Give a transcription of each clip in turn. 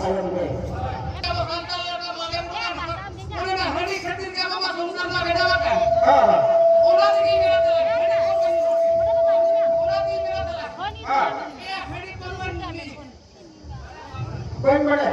tayong deh. Koin bade.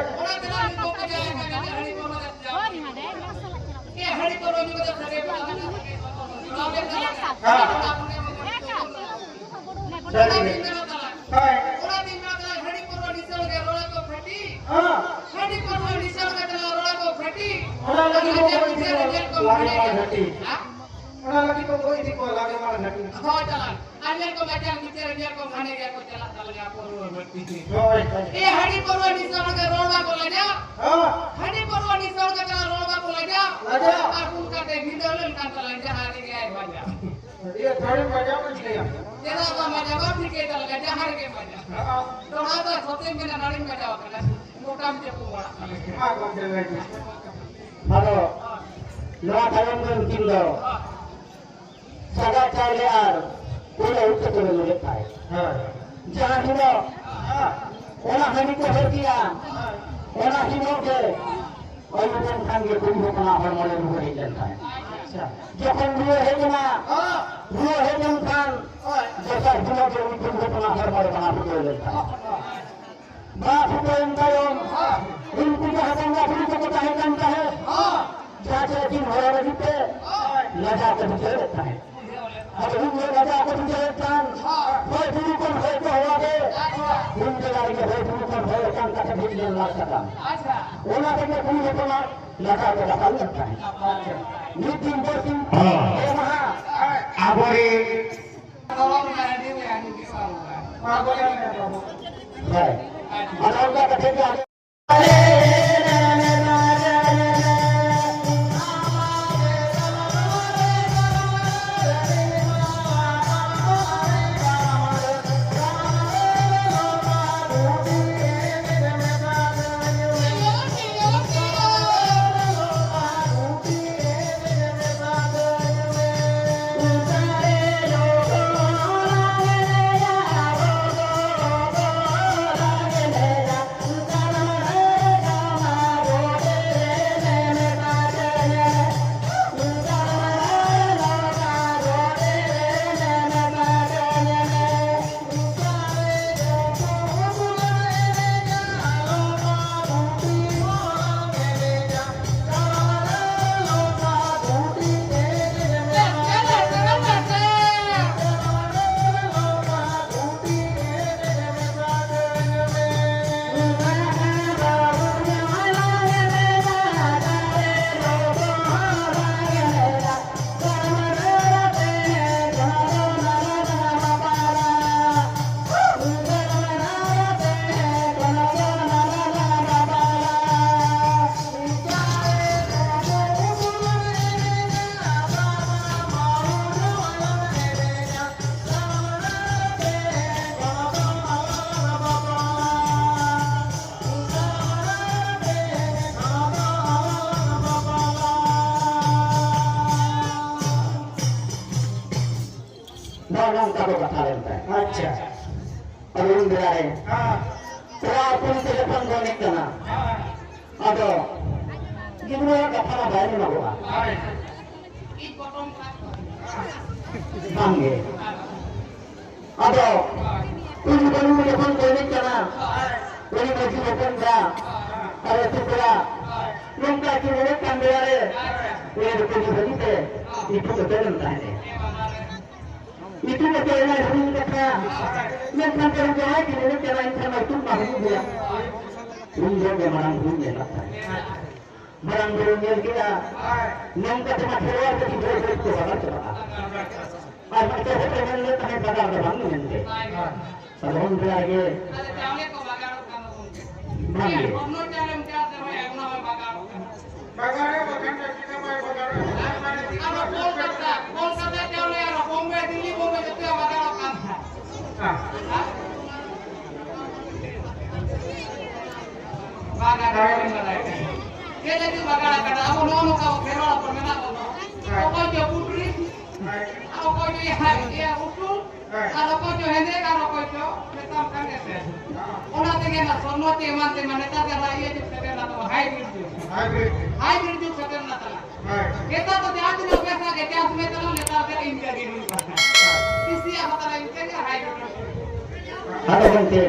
Lagi kok koin di ko lagi malah nanti. Oh jalan. Alian ko macam bicara dia ko khane dia ko jalan jalan aku berarti. Eh hari perwa di sana ke roda ko laja. Hari perwa di sana ke roda ko laja. Aku kate hidalan kan laja hari ke ai baja. Dia thare baja mach gaya. Tera ko baja ko ठीक है laja hari ke baja. तो आता सोते में नाड़ी में जाओ kana. मोटा में को बड़ा. हां को चले जी. Halo. Noa tayong ng kindo. Saga Charliar. Pula utte kore lule pai. Jahan hino. Ona hani ko har diya. Ona hino ke. Oyudan khange kuri ho kana har mole ru hei janta hai. Jokhon ruo he jana. Ruo he jan khan. Jesa hino ke kuri ho kana har mole kana ru janta hai. Ba fukoin tayong. Unku jahan ga kuri ko tahe janta hai. जाते दिन हो रहा है पे लगा कर चले रहता है अब हम ये लगा कर चले रहता है कोई गुरु को है तो हुआ के हम जगह के है गुरु को है काम का भी दिन लग सकता अच्छा ओना के गुरु को लगा के रखा लगता है मीटिंग बोटिंग ये महा आबोरे Tolong nanti we anu ki saru. आबोरे है अनौका कथे के Nong kabo katalan ta. Acha. Alun bilare. तो आपण टेलीफोन कनेक्ट करना अदो गिबरो कथा बारे न होगा ई बटन मांगे अदो तुम बनु टेलीफोन कनेक्ट करना कोई मजी ओपन का अरे तुकड़ा नोंका की रे कैमरे ये रुपये बनीते इतो तो चलता है itu berjalan hari kata yang sampai jalan di mana jalan sama itu baru dia bunyi dia barang bunyi lah barang bunyi dia yang kata masalah itu berbuat itu apa coba apa kita pengen lihat apa pada barang ini sebelum dia lagi ada jalan ko bagaro kamu mandi omno jalan क्या करवे अपना bagaro bagaro bagan kita mai bagaro kalau Kolkata jalan ya Bombay Delhi Bombay itu bagaro kan bagaro ये jadi bagaro kan aku nono kau kero apa mana kau kau dia putri aku kau dia ya usul Ar oko jo hende ar oko jo metam kan ese. Ona tege na sorno te man te maneta te raiye ju sete na to hybrid ju sete na tala. Kita to ध्यान दिलो पैसा के क्या तुम्हें चलो लेता है इनका गिनूं इसलिए हमारा इनके hybrid आता बनते